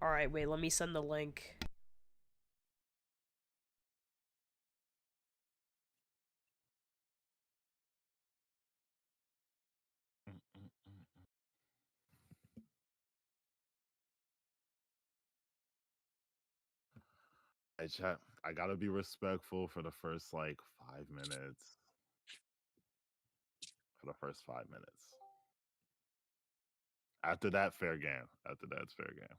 Alright, wait, let me send the link. Hey, chat. I gotta be respectful for the first like 5 minutes. For the first 5 minutes. After that, fair game. After that, it's fair game.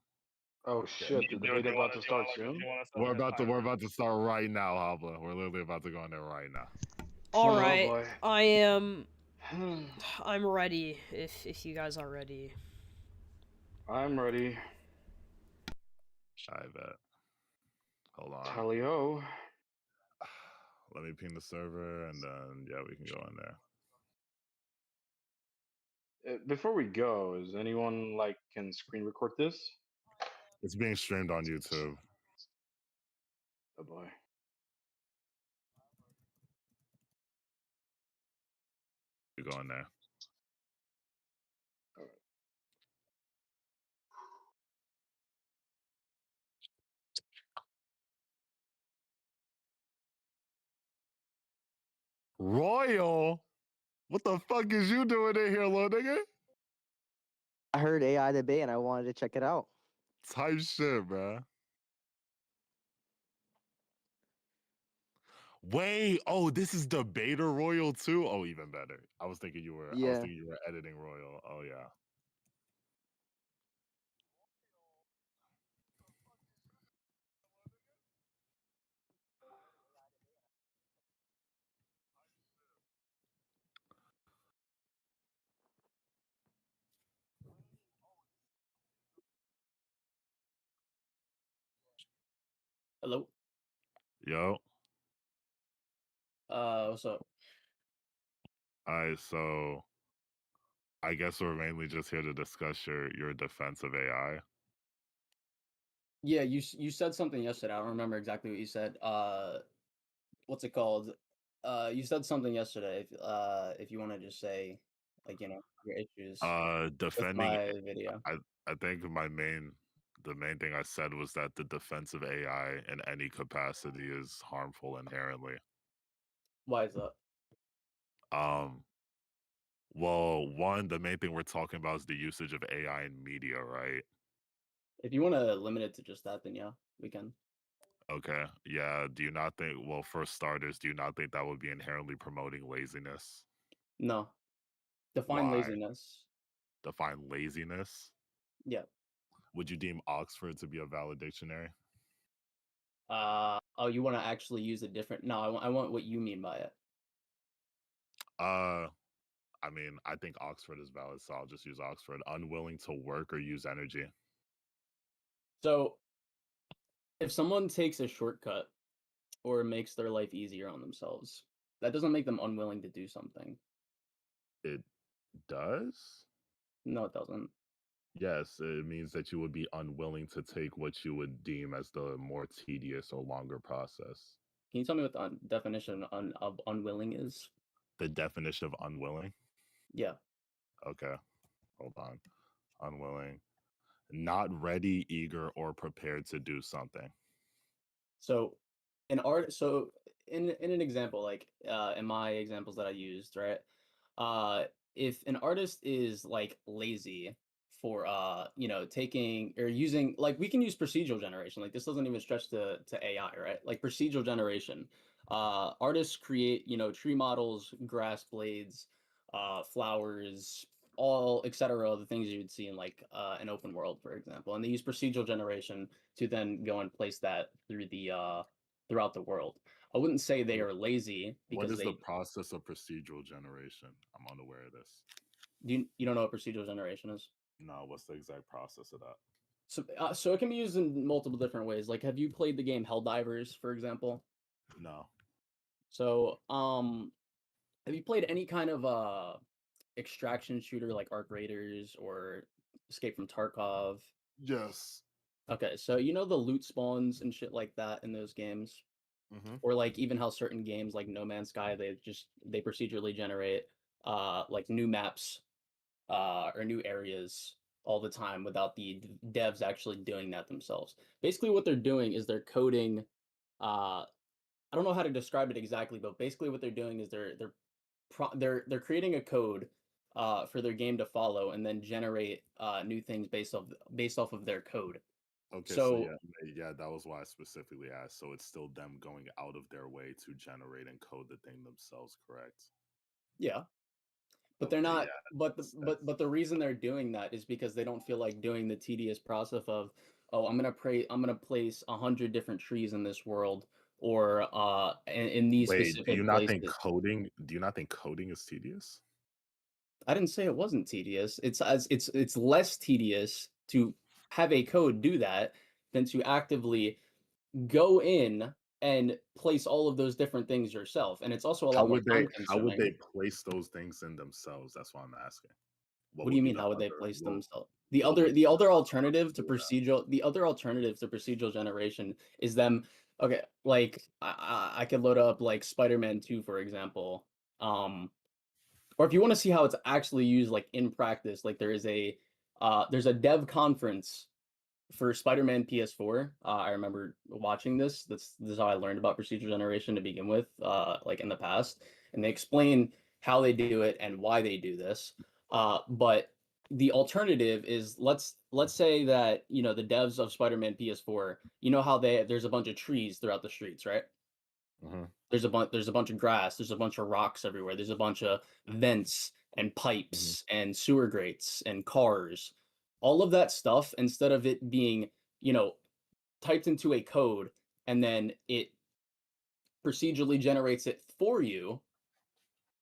Oh shit! The debate about to start soon. We're about to start right now, Habla. We're literally about to go in there right now. Alright, boy. I am... I'm ready, if you guys are ready. I'm ready. I bet. Hold on. Tally-ho. Let me ping the server, and then yeah, we can go in there. Before we go, is anyone like can screen record this? It's being streamed on YouTube. Oh boy. You go in there. Royal, what the fuck is you doing in here, little nigga? I heard AI debate and I wanted to check it out. Type shit, bro. Wait, oh, this is debater Royal too. Oh, even better. I was thinking you were. I was Yeah. thinking you were editing Royal. Oh yeah. Hello. Yo. What's up? All right, so I guess we're mainly just here to discuss your defense of AI. Yeah, you said something yesterday. I don't remember exactly what you said. What's it called? You said something yesterday. If you want to just say, like, your issues with Defending. my video. I think the main thing I said was that the defense of AI in any capacity is harmful inherently. Why is that? Well, one, the main thing we're talking about is the usage of AI in media, right? If you want to limit it to just that, then yeah, we can. Okay. Yeah. Do you not think, well, for starters, do you not think that would be inherently promoting laziness? No. Define Why? laziness. Define laziness? Yeah. Would you deem Oxford to be a valid dictionary? Oh, you want to actually use a different? No, I want what you mean by it. I mean, I think Oxford is valid, so I'll just use Oxford. Unwilling to work or use energy. So, if someone takes a shortcut or makes their life easier on themselves, that doesn't make them unwilling to do something. It does? No, it doesn't. Yes, it means that you would be unwilling to take what you would deem as the more tedious or longer process. Can you tell me what the definition of unwilling is? The definition of unwilling? Yeah. Okay, hold on. Unwilling. Not ready, eager, or prepared to do something. So, in an example, like in my examples that I used, right? If an artist is like lazy for taking or using, like, we can use procedural generation. Like, this doesn't even stretch to AI, right? Like procedural generation. Artists create, tree models, grass blades, flowers, all etc. The things you would see in like an open world, for example, and they use procedural generation to then go and place that through the throughout the world. I wouldn't say they are lazy What because is the they process of procedural generation? I'm unaware of this. you don't know what procedural generation is. No, what's the exact process of that? So it can be used in multiple different ways. Like, have you played the game Helldivers, for example? No. So have you played any kind of extraction shooter like Arc Raiders or Escape from Tarkov? Yes. Okay, so you know the loot spawns and shit like that in those games? Mm-hmm. Or like even how certain games like No Man's Sky, they procedurally generate like new maps or new areas all the time without the devs actually doing that themselves. Basically, what they're doing is they're coding. I don't know how to describe it exactly, but basically, what they're doing is they're creating a code for their game to follow, and then generate new things based off of their code. Okay, So yeah, that was why I specifically asked. So it's still them going out of their way to generate and code the thing themselves, correct? yeah, but they're Okay, not. yeah, But the reason they're doing that is because they don't feel like doing the tedious process of, oh, I'm gonna place 100 different trees in this world, or in these Wait, specific places. do you not think coding is tedious? I didn't say it wasn't tedious. It's less tedious to have a code do that than to actively go in and place all of those different things yourself. And it's also a How lot more would they time how would consuming. they place those things in themselves? That's what I'm asking. What What do would you be mean? the How would they other place what themselves? what would be The the other other how alternative to to do that? procedural generation is them. Okay, like I could load up like Spider-Man 2, for example. Or if you want to see how it's actually used, like in practice, like there's a dev conference for Spider-Man PS4. I remember watching this. This is how I learned about procedural generation to begin with, like in the past, and they explain how they do it and why they do this. But the alternative is let's say that the devs of Spider-Man PS4, how there's a bunch of trees throughout the streets, right? Mhm. There's a bunch of grass, there's a bunch of rocks everywhere, there's a bunch of vents and Mhm. pipes and sewer grates and cars. All of that stuff, instead of it being, typed into a code and then it procedurally generates it for you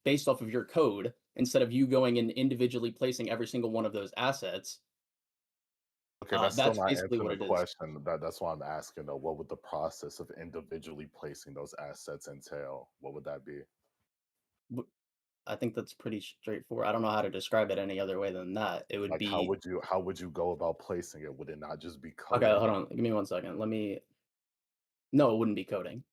based off of your code, instead of you going and individually placing every single one of those assets. Okay, that's still That's not basically answering what the it is. question. That's why I'm asking though. What would the process of individually placing those assets entail? What would that be? W- I think that's pretty straightforward. I don't know how to describe it any other way than that. It would Like be how would you go about placing it? Would it not just be okay. coding? Hold on, give me 1 second. No, it wouldn't be coding.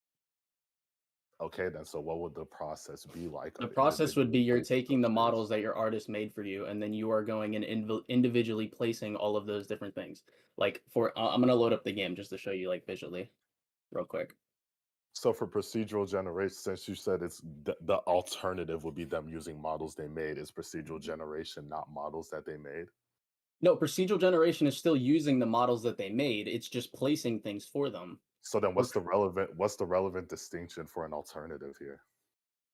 Okay, then so what would the process be like The of process would individually be you're placing taking those the trees? models that your artist made for you, and then you are going and individually placing all of those different things. Like I'm gonna load up the game just to show you like visually, real quick. So for procedural generation, since you said it's the alternative would be them using models they made, is procedural generation not models that they made? No, procedural generation is still using the models that they made. It's just placing things for them. So then We're what's the relevant distinction for an alternative here?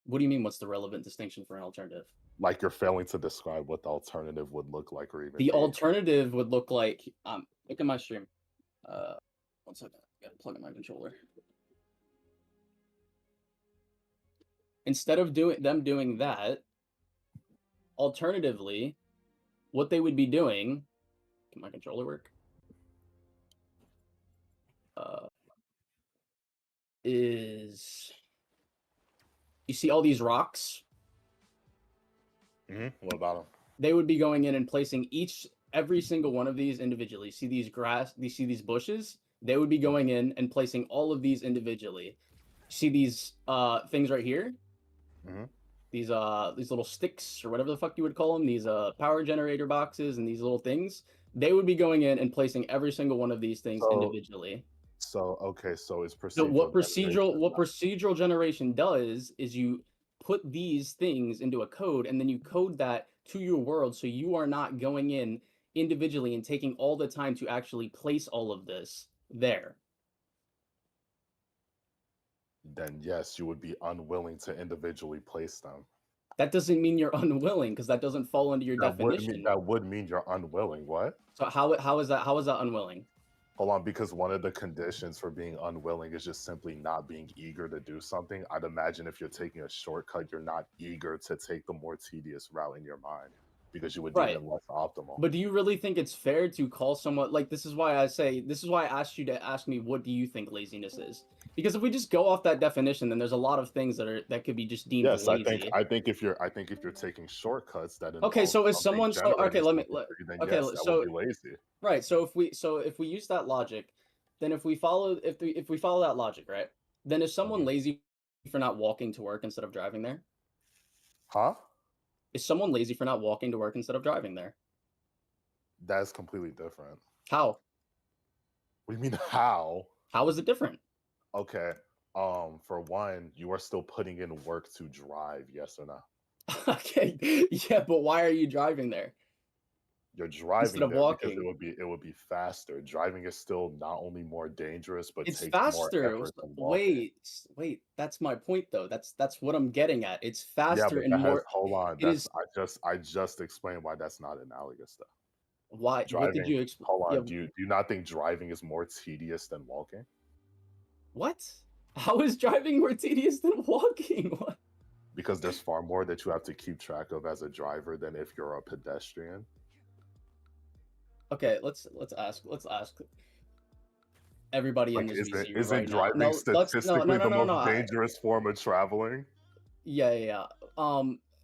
What do you mean? What's the relevant distinction for an alternative? Like you're failing to describe what the alternative would look like or even The be. alternative would look like look at my stream. 1 second. Gotta plug in my controller. Instead of doing that, alternatively, what they would be doing, can my controller work? Is you see all these rocks? What about them? They would be going in and placing every single one of these individually. See these see these bushes? They would be going in and placing all of these individually. See these things right here? These little sticks or whatever the fuck you would call them, these power generator boxes and these little things. They would be going in and placing every single one of these things individually. Okay, so it's So procedural generation. what procedural generation does is you put these things into a code, and then you code that to your world, so you are not going in individually and taking all the time to actually place all of this there. Then yes, you would be unwilling to individually place them. That doesn't mean you're unwilling, because that doesn't fall under your definition. That would mean you're unwilling. What? So how is that unwilling? Hold on, because one of the conditions for being unwilling is just simply not being eager to do something. I'd imagine if you're taking a shortcut, you're not eager to take the more tedious route in your mind because you would deem Right. it less optimal. But do you really think it's fair to call someone like this is why I asked you to ask me what do you think laziness is? Because if we just go off that definition, then there's a lot of things that could be just deemed Yes, lazy. I think if you're taking shortcuts that Okay, involve so is something someone so okay, generating let me something for you, then okay, yes, that would be lazy. right. So if we use that logic, then if we follow that logic, right? Then is someone lazy for not walking to work instead of driving there? Huh? Is someone lazy for not walking to work instead of driving there? That's completely different. How? What do you mean how? How is it different? Okay. For one, you are still putting in work to drive, yes or no? Okay, yeah, but why are you driving there You're instead driving of there because walking? it would be faster. Driving is still not only more dangerous, but It's takes more faster. effort than walking. Wait. That's my point, though. That's what I'm getting at. It's Yeah, faster but and that has more. hold on. It That's is I just explained why that's not analogous though. why? What did Driving, you explain? hold Yeah. on. Do you not think driving is more tedious than walking? What? How is driving more tedious than walking? What? Because there's far more that you have to keep track of as a driver than if you're a pedestrian. Okay, let's ask everybody in Like, this VC isn't right now. driving statistically the most No. dangerous form of traveling? Yeah.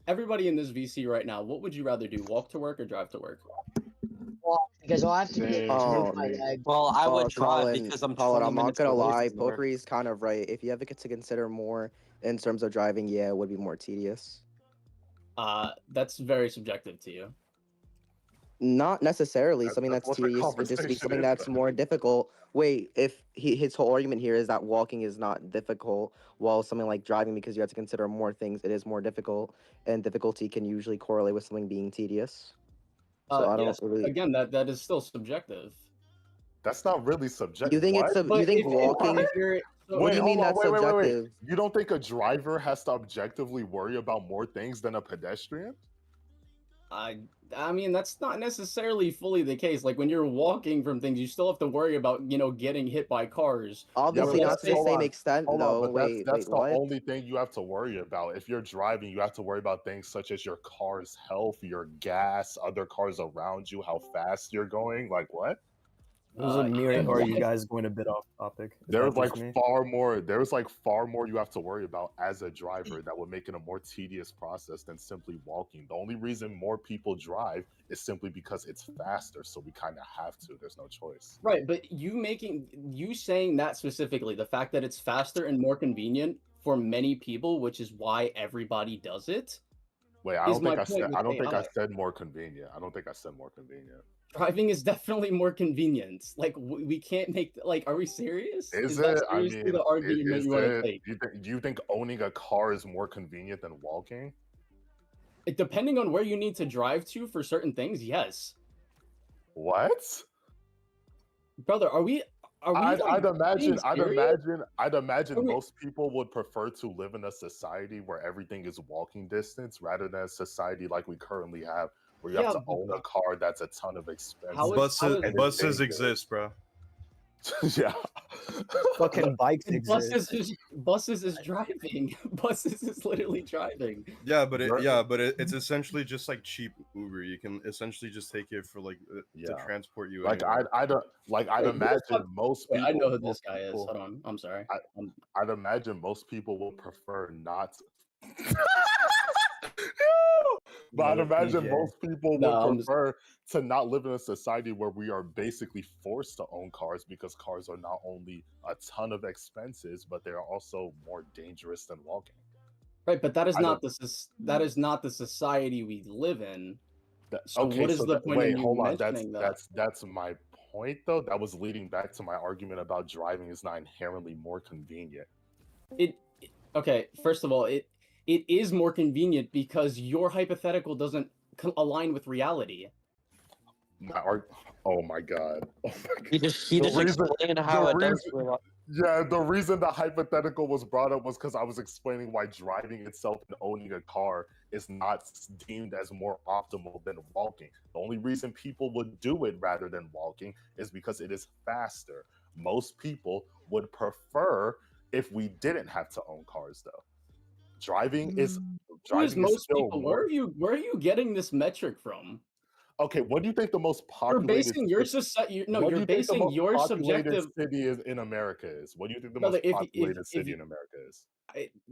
Everybody in this VC right now, what would you rather do? Walk to work or drive to work? Walk, because all I have to do is Same move for my me. leg. Well, I would drive Colin, because I'm Colin, 20 I'm not minutes gonna away lie. from work. Pokery is kind of right. If you have to consider more in terms of driving, yeah, it would be more tedious. That's very subjective to you. Not necessarily something That's that's what the tedious. It could just be conversation something is, that's though. more difficult. Wait, if his whole argument here is that walking is not difficult, while something like driving, because you have to consider more things, it is more difficult, and difficulty can usually correlate with something being tedious. So I don't Yes, really. again, that is still subjective. That's not really You subjective. think What? it's you But think if walking? you're so, What do Wait, you hold mean on. that's Wait. subjective? You don't think a driver has to objectively worry about more things than a pedestrian? I mean, that's not necessarily fully the case. Like when you're walking from things, you still have to worry about, getting hit by cars. Obviously let's not to the say- same extent, Hold on, though. but Wait, that's the what? only thing you have to worry about. If you're driving, you have to worry about things such as your car's health, your gas, other cars around you, how fast you're going. Like what? Was it me, or are you what? guys going a bit off topic? Is There's that like just me? far more you have to worry about as a driver that would make it a more tedious process than simply walking. The only reason more people drive is simply because it's faster, so we kind of have to. There's no choice. Right, but you saying that specifically, the fact that it's faster and more convenient for many people, which is why everybody does it, Wait, I is don't my think I point said with I don't think I AI. said more convenient. I don't think I said more convenient. Driving is definitely more convenient. Like we can't make are we serious? Is that it? I seriously mean, the argument is you want to it? take? Do you think owning a car is more convenient than walking? Depending on where you need to drive to for certain things, yes. What? Brother, are we I'd being serious? imagine Are we- most people would prefer to live in a society where everything is walking distance rather than a society like we currently have, where you have Yeah, to own a car that's a ton of expense. How is- Buses, and it's buses dangerous. exist, bro. Yeah. Fucking bikes and exist. buses is driving. Buses is literally driving. Yeah, but Right. it's essentially just like cheap Uber. You can essentially just take it for to Yeah. transport you. Like anywhere. I'd Wait, imagine most Wait, people. I know who this most guy is. people- Hold on, I'm sorry. I'd imagine most people will prefer not. But I'd Another imagine PJ. most people No, would I'm just- prefer to not live in a society where we are basically forced to own cars because cars are not only a ton of expenses, but they're also more dangerous than walking. Right, but that is I not the society we live in. So Okay, what is so the point wait, in you hold on. mentioning that? That's my point though. That was leading back to my argument about driving is not inherently more convenient. Okay, first of all, it is more convenient because your hypothetical doesn't align with reality. Oh my god. Oh my god. He just The explained how it does. Yeah, the reason the hypothetical was brought up was because I was explaining why driving itself and owning a car is not deemed as more optimal than walking. The only reason people would do it rather than walking is because it is faster. Most people would prefer if we didn't have to own cars, though. Driving is Who is most still people? more. Where are you getting this metric from? Okay, what do you think the most You're populated? basing your society. No, what do you're you think the basing most your populated subjective. city is in America is? What do you think the Brother, most populated city in America is?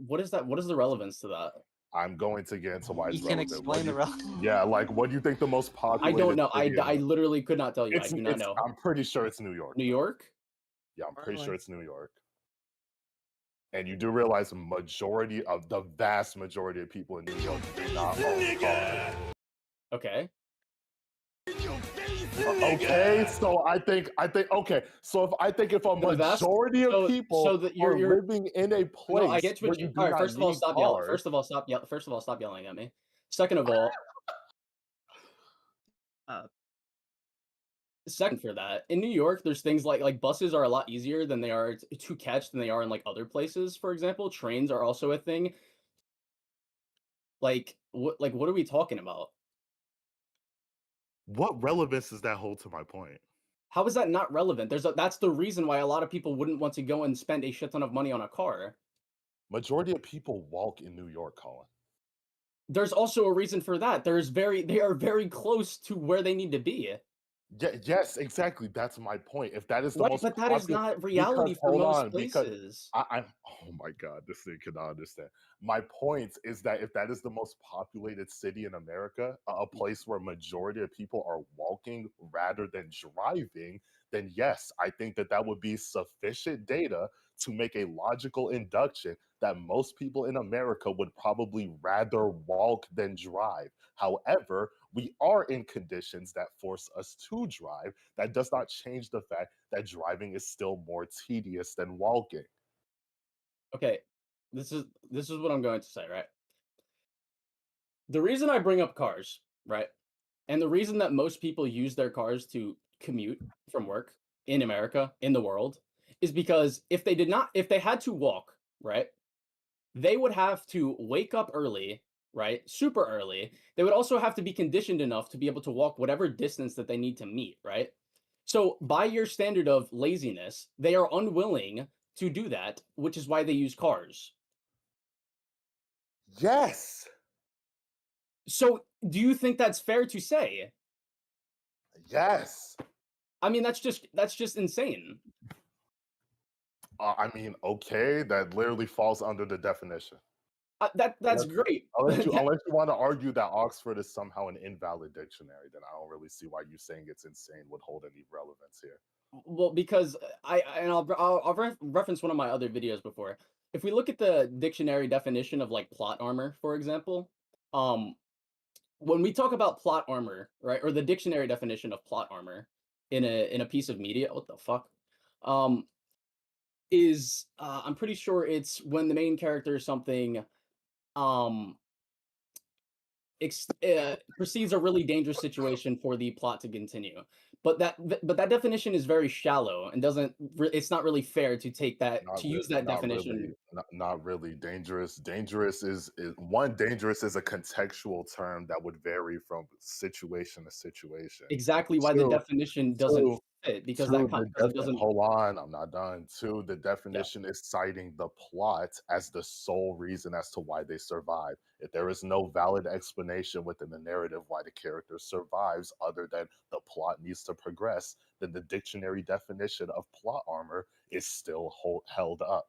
What is that? What is the relevance to that? I'm going to get into why it's You can relevant. What explain do the you- relevance. Yeah, like what do you think the most I populated? don't know. city I in- literally could not tell you. I do not know. I'm pretty sure it's New York. New York? Yeah, I'm pretty sure Really? it's New York. And you do realize the vast majority of people in New York do not own cars. Okay. Okay, so I think okay. So if a The vast- majority of people so that are you're living in a place no, I get where what you you. do All right, not first of all, need stop yelling. cars, First of all, stop yelling at me. Second of all, second for that, in New York, there's things like buses are a lot easier than they are to catch than they are in like other places. For example, trains are also a thing. Like what are we talking about? what relevance does that hold to my point? How is that not relevant? That's the reason why a lot of people wouldn't want to go and spend a shit ton of money on a car. Majority of people walk in New York, Colin. There's also a reason for that. They are very close to where they need to be. Yes, exactly. That's my point. If that is the Right, most but that is popular, not reality for hold most on, because places. I oh my god, this thing cannot understand. My point is that if that is the most populated city in America, a place where majority of people are walking rather than driving, then yes, I think that that would be sufficient data to make a logical induction that most people in America would probably rather walk than drive. However, we are in conditions that force us to drive. That does not change the fact that driving is still more tedious than walking. Okay, this is what I'm going to say, right? The reason I bring up cars, right? And the reason that most people use their cars to commute from work in America, in the world, is because if they had to walk, right? They would have to wake up early, right? Super early. They would also have to be conditioned enough to be able to walk whatever distance that they need to meet, right? So, by your standard of laziness, they are unwilling to do that, which is why they use cars. Yes. So, do you think that's fair to say? Yes. I mean, that's just insane. I mean, okay, that literally falls under the definition. That's Unless, great. unless you want to argue that Oxford is somehow an invalid dictionary, then I don't really see why you saying it's insane would hold any relevance here. Well, because I'll reference one of my other videos before. If we look at the dictionary definition of like plot armor, for example, um, when we talk about plot armor, right, or the dictionary definition of plot armor in a piece of media, what the fuck, um, is I'm pretty sure it's when the main character or something um perceives a really dangerous situation for the plot to continue. But that definition is very shallow and doesn't. It's not really fair to take that Not to re- use that not really, definition. not really dangerous. Dangerous is one. Dangerous is a contextual term that would vary from situation to situation. Exactly why the Two, definition doesn't two, fit because Two, because it doesn't. hold on, I'm not done. Two, the Yeah. definition is citing the plot as the sole reason as to why they survive. If there is no valid explanation within the narrative why the character survives other than the plot needs to progress, then the dictionary definition of plot armor is still held up.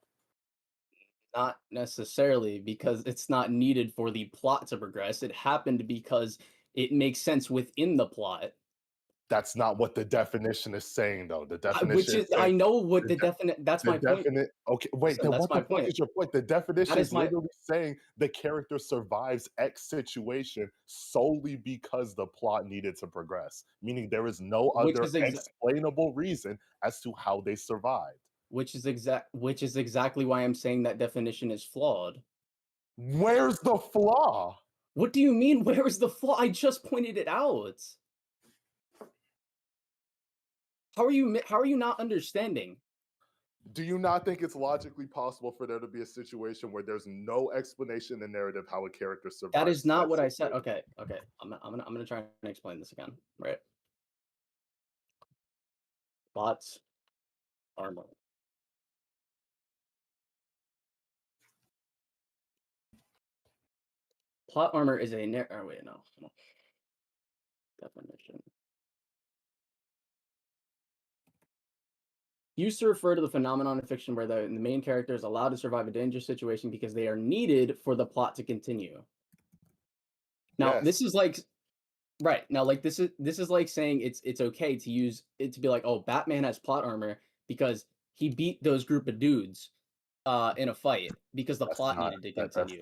Not necessarily because it's not needed for the plot to progress. It happened because it makes sense within the plot. That's not what the definition is saying, though. The Which definition is is saying I know what the, the de- definite. That's the my point. definite. Okay, wait. Listen, Then that's what my the fuck point. is your point? The That definition is is my literally saying the character survives X situation solely because the plot needed to progress, meaning there is no which other is explainable reason as to how they survived. which is exactly why I'm saying that definition is flawed. Where's the flaw? What do you mean? Where is the flaw? I just pointed it out. How are you not understanding? Do you not think it's logically possible for there to be a situation where there's no explanation in the narrative how a character survives? That is not that what I said. situation? Okay. I'm gonna try and explain this again. Right. Bots armor. Plot armor is a oh, wait, no. Definition. Used to refer to the phenomenon in fiction where the main character is allowed to survive a dangerous situation because they are needed for the plot to continue. Now, Yes. this is like right. Now, like this is like saying it's okay to use it to be like, oh, Batman has plot armor because he beat those group of dudes. in a fight because the That's plot not needed to that, continue.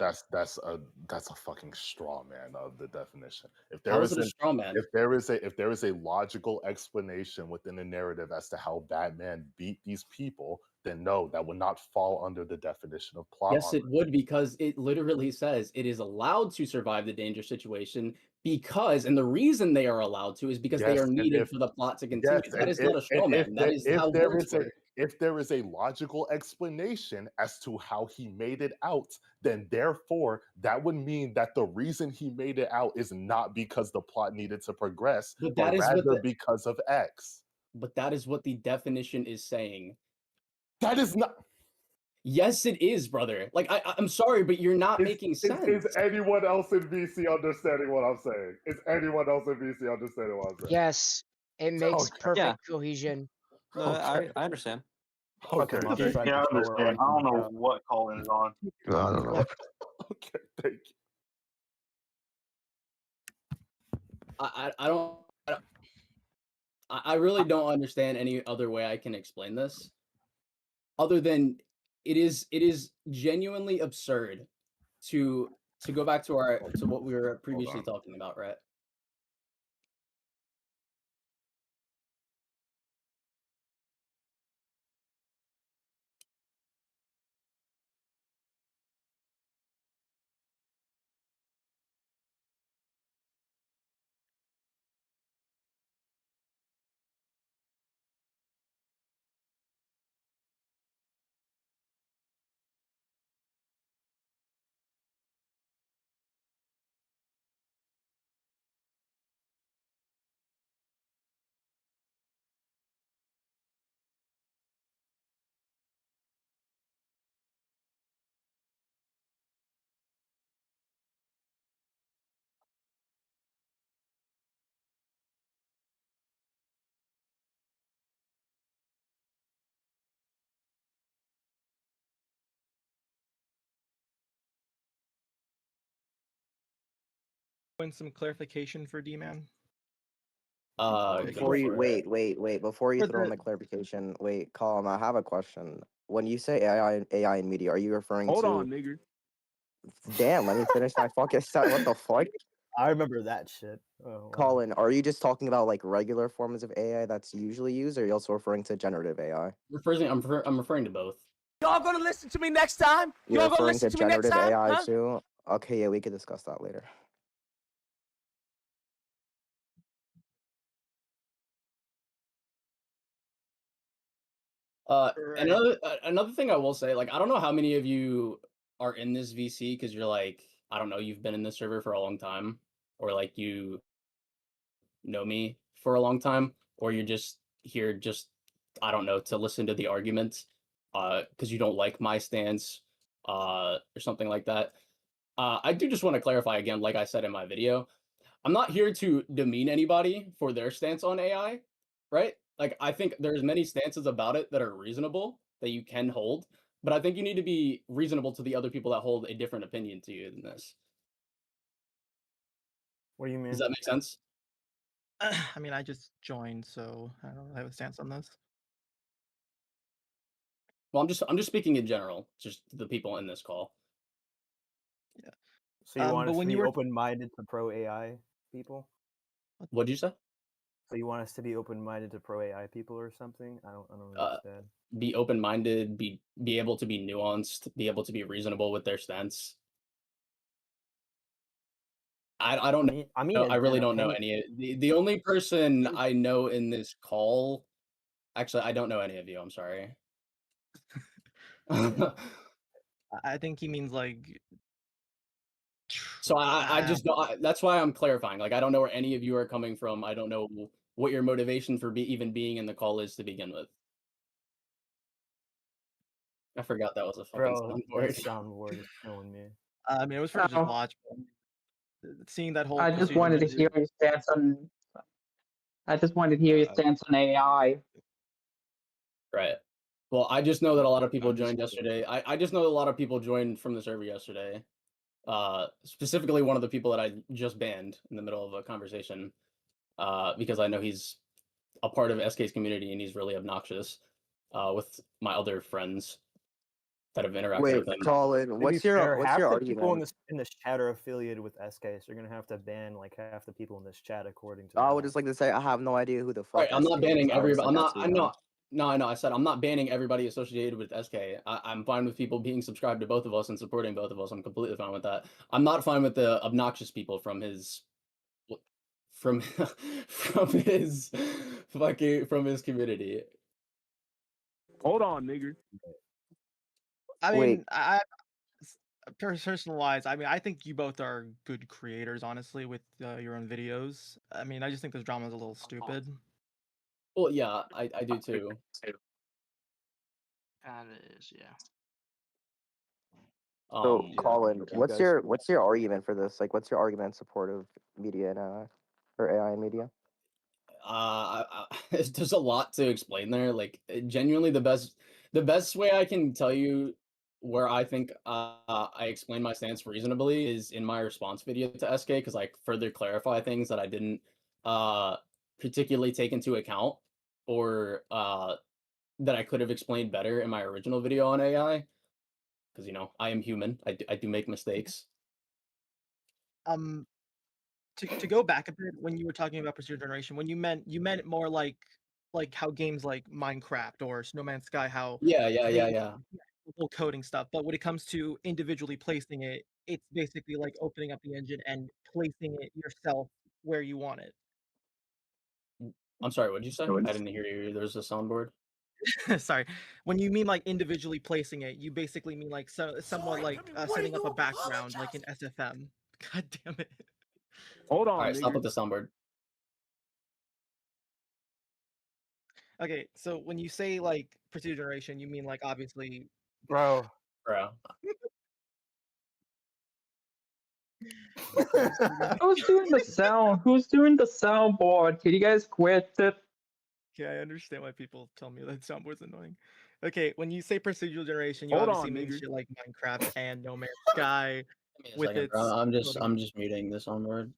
that's a fucking straw man of the definition. If How there is is it a straw man? if there is a logical explanation within the narrative as to how Batman beat these people, then no, that would not fall under the definition of plot Yes, it armor. would, because it literally says it is allowed to survive the dangerous situation because, and the reason they are allowed to is because they Yes, are and needed if for the plot to continue. yes, That is not a straw man. That is how words work. if there is a logical explanation as to how he made it out, then therefore that would mean that the reason he made it out is not because the plot needed to progress, But but that is what rather the because of X. but that is what the definition is saying. That is not. Yes, it is, brother. Like I'm sorry, but you're not making sense. Is anyone else in VC understanding what I'm saying? Is anyone else in VC understanding what I'm saying? Yes, it makes Okay. perfect Yeah. cohesion. No, Okay. I understand. Okay. Fucking monster tried Yeah, I to throw our understand. I don't know argument out. what Colin is on. I don't know. Okay. Thank you. I really don't understand any other way I can explain this, other than it is genuinely absurd to go back to what we were previously talking about, right? Some clarification for D-Man. Before you wait, before you For throw in the- the clarification, wait, Colin, I have a question. When you say AI in media, are you referring Hold to? on, nigger. Damn, let me finish my fucking set. What the fuck? I remember that shit. Oh, wow. Colin, are you just talking about like regular forms of AI that's usually used, or are you also referring to generative AI? I'm referring to both. Y'all gonna listen to me next time? You're Y'all gonna referring to listen to me next generative time? AI Huh? too? Okay, yeah, we could discuss that later. Another thing I will say, like, I don't know how many of you are in this VC because you're like, I don't know, you've been in this server for a long time, or like you know me for a long time, or you're just here I don't know, to listen to the arguments because you don't like my stance or something like that. I do just want to clarify again, like I said in my video, I'm not here to demean anybody for their stance on AI, right? Like, I think there's many stances about it that are reasonable that you can hold, but I think you need to be reasonable to the other people that hold a different opinion to you than this. What do you mean? Does that make sense? I mean, I just joined, so I don't really have a stance on this. Well, I'm just speaking in general, just the people in this call. Yeah. So you want but us to when be you were open-minded to pro AI people? What'd you say? So you want us to be open-minded to pro AI people or something? I don't understand. Be open-minded, be able to be nuanced, be able to be reasonable with their stance. I don't know. I mean, I really an don't know opinion. any. The only person I know in this call, actually, I don't know any of you. I'm sorry. I think he means like. So I just don't. That's why I'm clarifying. Like, I don't know where any of you are coming from. I don't know what your motivation for even being in the call is to begin with. I forgot that was a fucking Bro, soundboard. that soundboard is killing me. I mean, it was for just watch. Seeing that whole. I just wanted to hear your stance on. I just wanted to hear your stance on AI. Right. Well, I just know that a lot of people joined yesterday. I just know that a lot of people joined from the server yesterday. Specifically, one of the people that I just banned in the middle of a conversation, because I know he's a part of SK's community and he's really obnoxious with my other friends. that have interacted Wait, with him. Colin, To be what's fair, your half the argument? people in this chat are affiliated with SK, so you're gonna have to ban like half the people in this chat according to. I would just like to say I have no idea who the fuck. Right, I'm not SK is. banning I was everybody. like, that's weird. No, I know. I said I'm not banning everybody associated with SK. I'm fine with people being subscribed to both of us and supporting both of us. I'm completely fine with that. I'm not fine with the obnoxious people from his from his community. Hold on, nigga. I Wait. mean, personal wise, I mean, I think you both are good creators, honestly, with your own videos. I mean, I just think this drama is a little stupid. Well, yeah, I do too. That is, yeah. So, yeah, Colin, you what's guys- your argument for this? Like, what's your argument in support of media and or AI and media? There's a lot to explain there. Like, genuinely, the best way I can tell you where I think I explain my stance reasonably is in my response video to SK, because I further clarify things that I didn't particularly take into account, or that I could have explained better in my original video on AI. Because I am human. I do make mistakes. To go back a bit, when you were talking about procedural generation, when you meant it more like how games like Minecraft or No Man's Sky, how Yeah. the whole coding stuff. But when it comes to individually placing it, it's basically like opening up the engine and placing it yourself where you want it. I'm sorry, what did you say? I didn't hear you. There's a soundboard. Sorry. When you mean like individually placing it, you basically mean like somewhat like setting up a background like in SFM. God damn it. Hold on, All right, stop nigga. with the soundboard. Okay, so when you say like procedural generation, you mean like obviously, bro. Who's doing the sound? Who's doing the soundboard? Can you guys quit it? Okay, I understand why people tell me that soundboard's annoying. Okay, when you say procedural generation, you Hold obviously on, mean nigga. shit like Minecraft and No Man's Sky Give me a with second, its. bro. I'm just muting this soundboard.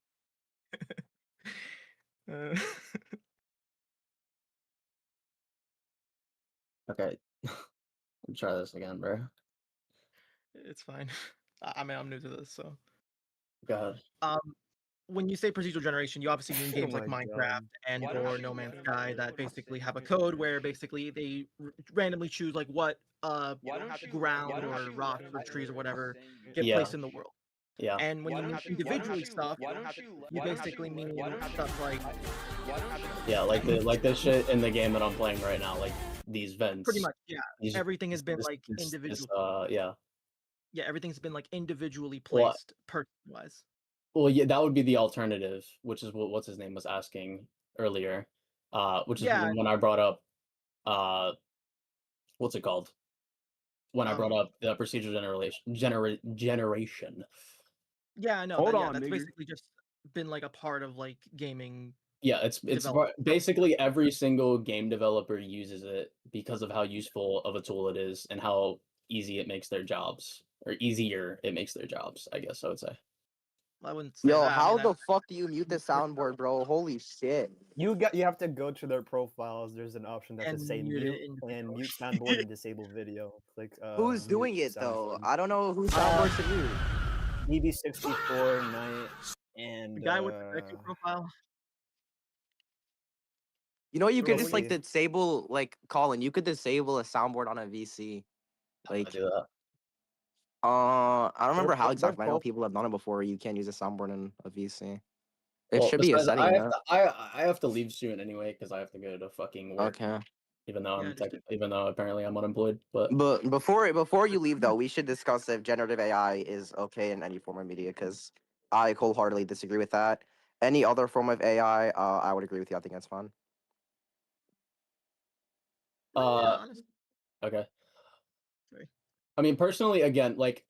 Uh, Okay. Let me try this again, bro. it's fine. I mean, I'm new to this, so. God. When you say procedural generation, you obviously mean games like my Minecraft God. and or No Man's Sky that basically have a code where basically they randomly choose like what ground or rocks or trees or whatever get Yeah. placed in the world. Yeah. And when you mean individually stuff, you basically mean stuff like Yeah, like this shit in the game that I'm playing right now, like these vents. pretty much, yeah. Everything has been like individual. Yeah. Yeah, everything's been like individually Well, placed person-wise. Well, yeah, that would be the alternative, which is what's his name was asking earlier. Which is Yeah. when I brought up what's it called? When I brought up the procedural generation. Yeah, I know. Hold yeah, on, that's nigga. basically just been like a part of like gaming. Yeah, it's basically every single game developer uses it because of how useful of a tool it is and how easy it makes their jobs, or easier it makes their jobs, I guess I would say. I wouldn't say Yo, that. how the fuck do you mute the soundboard, bro? Holy shit. You have to go to their profiles. There's an option that says say mute and mute soundboard and disable video. Click. Who's doing it though? I don't know whose soundboard to mute. EB64 Knight and the guy with the vector profile. You know, you could We'll just like see. disable, like Colin. You could disable a soundboard on a VC. Like, I do that. I don't remember how they're exactly. I know both- people have done it before. You can't use a soundboard in a VC. It Well, should be a besides, setting. I have to leave soon anyway because I have to go to fucking work. Okay. Even though even though apparently I'm unemployed, but before you leave though, we should discuss if generative AI is okay in any form of media, because I wholeheartedly disagree with that. Any other form of AI, I would agree with you. I think that's fine. Okay. Sorry. I mean, personally, again, like,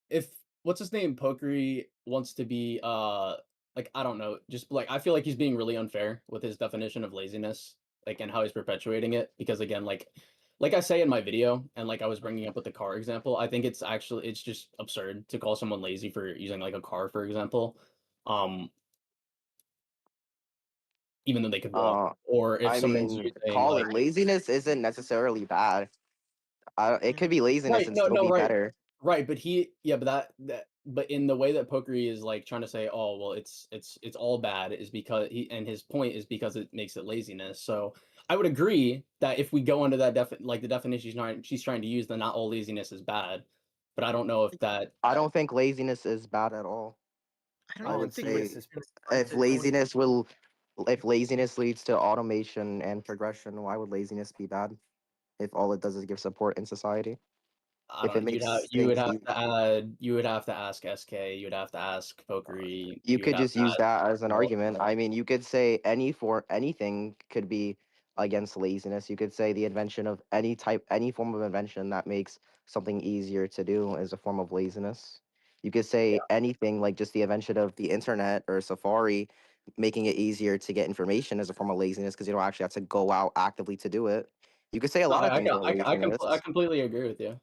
if what's his name, Pokery wants to be, like, I don't know, just like I feel like he's being really unfair with his definition of laziness, like, and how he's perpetuating it. Because again, like I say in my video, and like I was bringing up with the car example, I think it's just absurd to call someone lazy for using like a car, for example. Even though they could walk, or if I someone's mean, using Colin, like laziness isn't necessarily bad. It could be laziness Right, and no, still no, be right. better. Right, but but in the way that Pokery is like trying to say, oh well, it's all bad is because his point is because it makes it laziness. So I would agree that if we go into that the definition she's trying to use, then not all laziness is bad. But I don't know if that. I don't think laziness is bad at all. I don't I even would think say it's if laziness will, if laziness leads to automation and progression, why would laziness be bad? If all it does is give support in society, I if don't it know. makes You would things have easy. to add. You would have to ask SK. You would have to ask Pokery. You You would could have just to use ask. that as an Well, argument. I mean, you could say anything could be against laziness. You could say the invention of any form of invention that makes something easier to do is a form of laziness. You could say anything like just the invention of the internet or Safari making it easier to get information is a form of laziness because you don't actually have to go out actively to do it. You could say a no, lot of things are I laziness. completely agree with you.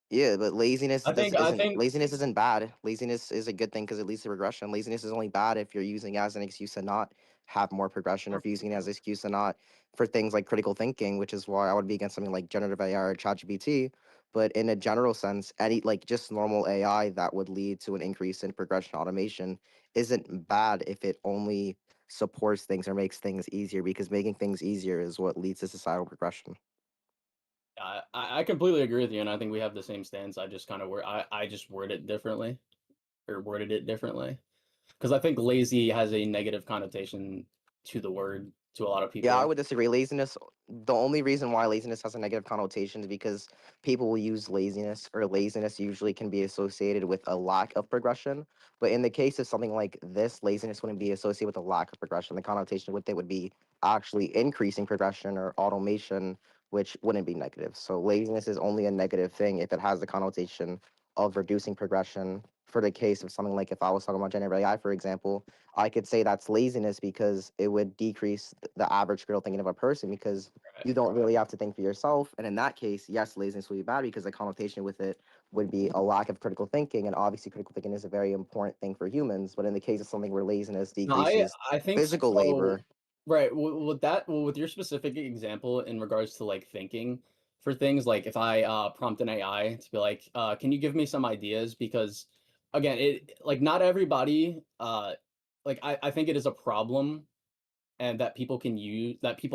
Yeah, but I think I think laziness isn't bad. Laziness is a good thing because it leads to regression. Laziness is only bad if you're using it as an excuse to not have more progression, or if you're using it as an excuse to not for things like critical thinking, which is why I would be against something like generative AI or ChatGPT. But in a general sense, any like just normal AI that would lead to an increase in progression automation isn't bad if it only supports things or makes things easier, because making things easier is what leads to societal progression. I completely agree with you, and I think we have the same stance. I just kind of I just word it differently, or worded it differently, because I think lazy has a negative connotation to the word to a lot of Yeah, I people. would disagree. Laziness, the only reason why laziness has a negative connotation is because people will use laziness, or laziness usually can be associated with a lack of progression. But in the case of something like this, laziness wouldn't be associated with a lack of progression. The connotation with it would be actually increasing progression or automation, which wouldn't be negative. So laziness is only a negative thing if it has the connotation of reducing progression. For the case of something like if I was talking about generative AI, for example, I could say that's laziness because it would decrease the average critical thinking of a person, because you don't really have to think for yourself. And in that case, yes, laziness would be bad because the connotation with it would be a lack of critical thinking. And obviously, critical thinking is a very important thing for humans. But in the case of something where laziness No, decreases I think physical so. labor, Right. With your specific example in regards to like thinking for things, like if I prompt an AI to be like, can you give me some ideas? Because again, it like not everybody like I think it is a problem and that people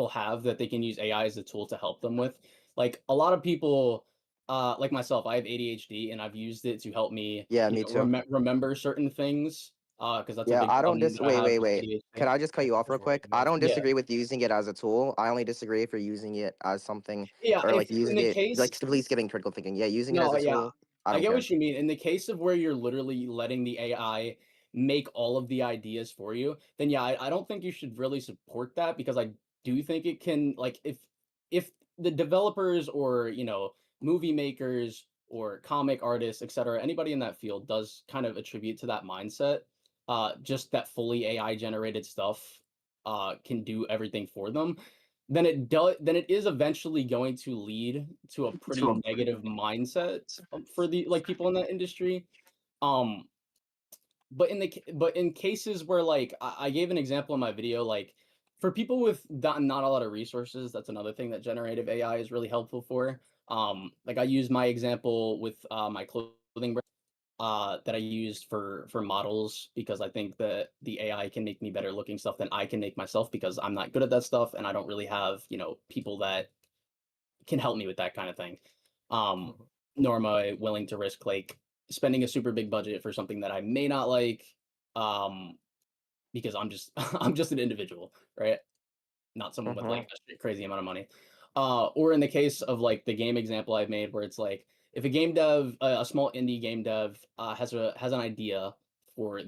have that they can use AI as a tool to help them with. Like a lot of people like myself, I have ADHD and I've used it to help me, yeah, me too. remember certain things because that's a Yeah, big I don't problem that I wait, have wait, with wait. Can ADHD. I just cut you off real quick? I don't Yeah. disagree with using it as a tool. I only disagree if you're using it as something, Yeah, or if like in using the it case like simply giving critical thinking. Yeah, using it as no, a yeah, tool, I I don't get care. what you mean. In the case of where you're literally letting the AI make all of the ideas for you, then yeah, I don't think you should really support that because I do think it can like if the developers or movie makers or comic artists, etc., anybody in that field does kind of attribute to that mindset, just that fully AI generated stuff can do everything for them, then it is eventually going to lead to a pretty negative mindset for the like people in that industry. Um, but in cases where like I gave an example in my video, like for people with not a lot of resources, that's another thing that generative AI is really helpful for. Like I use my example with my clothing brand that I used for models because I think that the AI can make me better looking stuff than I can make myself because I'm not good at that stuff and I don't really have, people that can help me with that kind of thing. Um, Nor am I willing to risk like spending a super big budget for something that I may not like, um, because I'm just I'm just an individual, right? Not someone with like Mhm. a crazy amount of money. Or in the case of like the game example I've made, where it's like if a game dev, a small indie game dev, has an idea for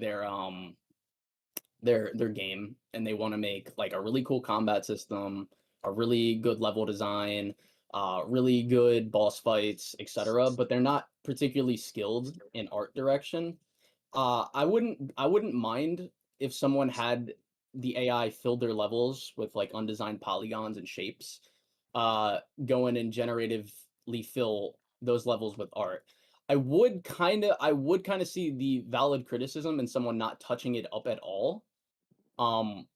their game and they want to make like a really cool combat system, a really good level design, really good boss fights, etc., but they're not particularly skilled in art direction. I wouldn't mind if someone had the AI fill their levels with like undesigned polygons and shapes, go in and generatively fill those levels with art. I would kind of see the valid criticism in someone not touching it up at all. Um,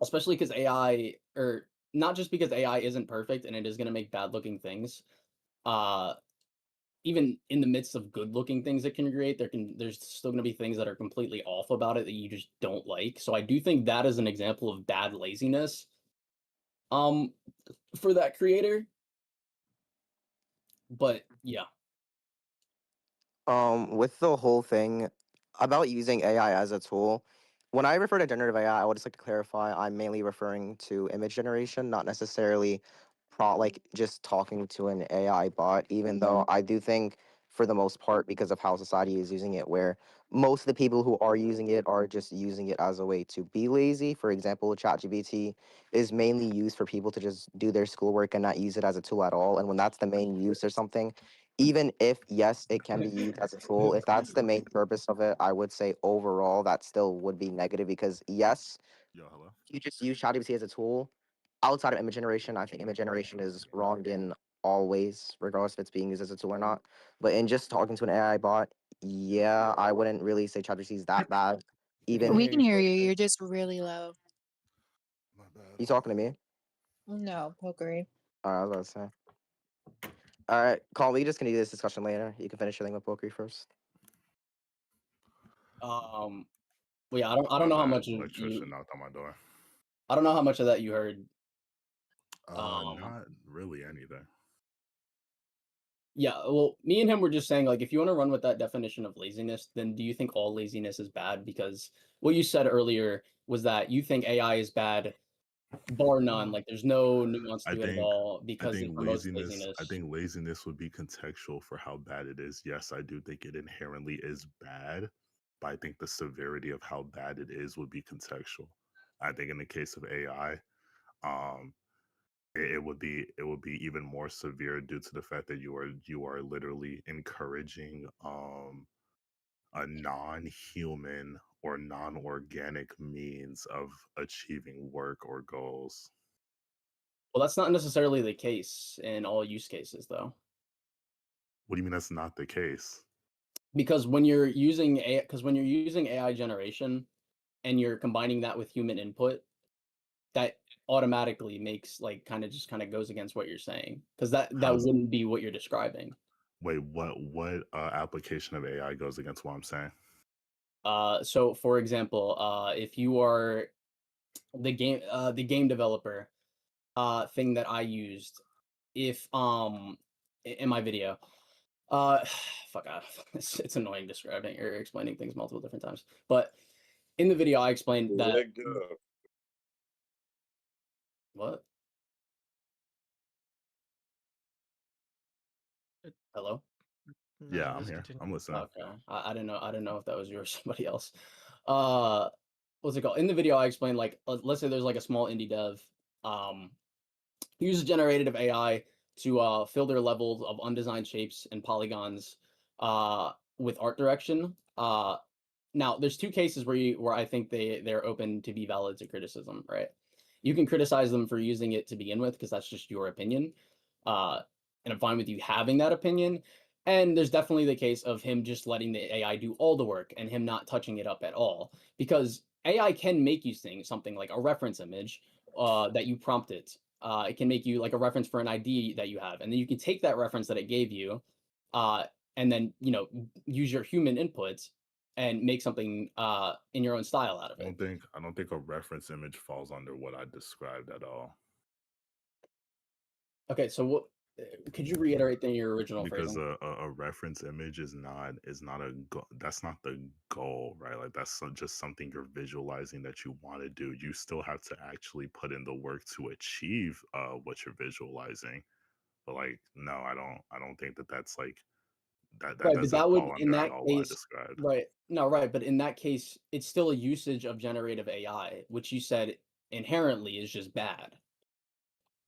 Especially because AI, or not just because AI isn't perfect and it is going to make bad looking things, even in the midst of good-looking things it can create, there's still going to be things that are completely off about it that you just don't like. So I do think that is an example of bad laziness for that creator. But yeah. With the whole thing about using AI as a tool, when I refer to generative AI, I would just like to clarify I'm mainly referring to image generation, not necessarily like just talking to an AI bot, even though I do think for the most part, because of how society is using it, where most of the people who are using it are just using it as a way to be lazy. For example, ChatGPT is mainly used for people to just do their schoolwork and not use it as a tool at all. And when that's the main use or something, even if yes it can be used as a tool, if that's the main purpose of it, I would say overall that still would be negative, because yes, Yo, hello. you just use ChatGPT as a tool. Outside of image generation, I think image generation is wronged in all ways, regardless if it's being used as a tool or not. But in just talking to an AI bot, yeah, I wouldn't really say ChatGPT is that bad. Even We can hear you. You're just really low. My bad. you talking to me? No, Pokery. All right, I was about to say. All right, Colin, we just continue this discussion later. You can finish your thing with Pokery first. Well, yeah, I don't know how much Electrician knocked on my door. I don't know how much of that you heard. Not really anything. Yeah, well, me and him were just saying, like, if you want to run with that definition of laziness, then do you think all laziness is bad? Because what you said earlier was that you think AI is bad, bar none. Like, there's no nuance to it at all because it promotes laziness. I think laziness would be contextual for how bad it is. Yes, I do think it inherently is bad, but I think the severity of how bad it is would be contextual. I think in the case of AI, it would be even more severe due to the fact that you are literally encouraging a non-human or non-organic means of achieving work or goals. Well, that's not necessarily the case in all use cases, though. What do you mean that's not the case? Because when you're using AI generation and you're combining that with human input, that automatically makes like kind of goes against what you're saying, because that wouldn't be what you're describing. Wait, what application of AI goes against what I'm saying? So for example, if you are the game developer thing that I used, if in my video, fuck off, it's annoying describing or explaining things multiple different times, but in the video I explained that what. Hello? No, yeah, I'm here. Continue. I'm listening. Okay. I didn't know if that was you or somebody else. What's it called? In the video, I explained, like, let's say there's like a small indie dev, uses generative AI to fill their levels of undesigned shapes and polygons with art direction. Now there's two cases where I think they're open to be valid to criticism, right? You can criticize them for using it to begin with because that's just your opinion. And I'm fine with you having that opinion. And there's definitely the case of him just letting the AI do all the work and him not touching it up at all. Because AI can make you something like a reference image that you prompt it. It can make you like a reference for an ID that you have. And then you can take that reference that it gave you and then, use your human inputs and make something in your own style out of it. I don't think a reference image falls under what I described at all. Okay, so what could you reiterate then your original because phrasing? a reference image is not a goal. That's not the goal, right? Like that's just something you're visualizing that you want to do. You still have to actually put in the work to achieve what you're visualizing. But like, no, I don't think that's like that Right, but doesn't that would fall in under that at all what I case, described. right? No, right, but in that case, it's still a usage of generative AI, which you said inherently is just bad.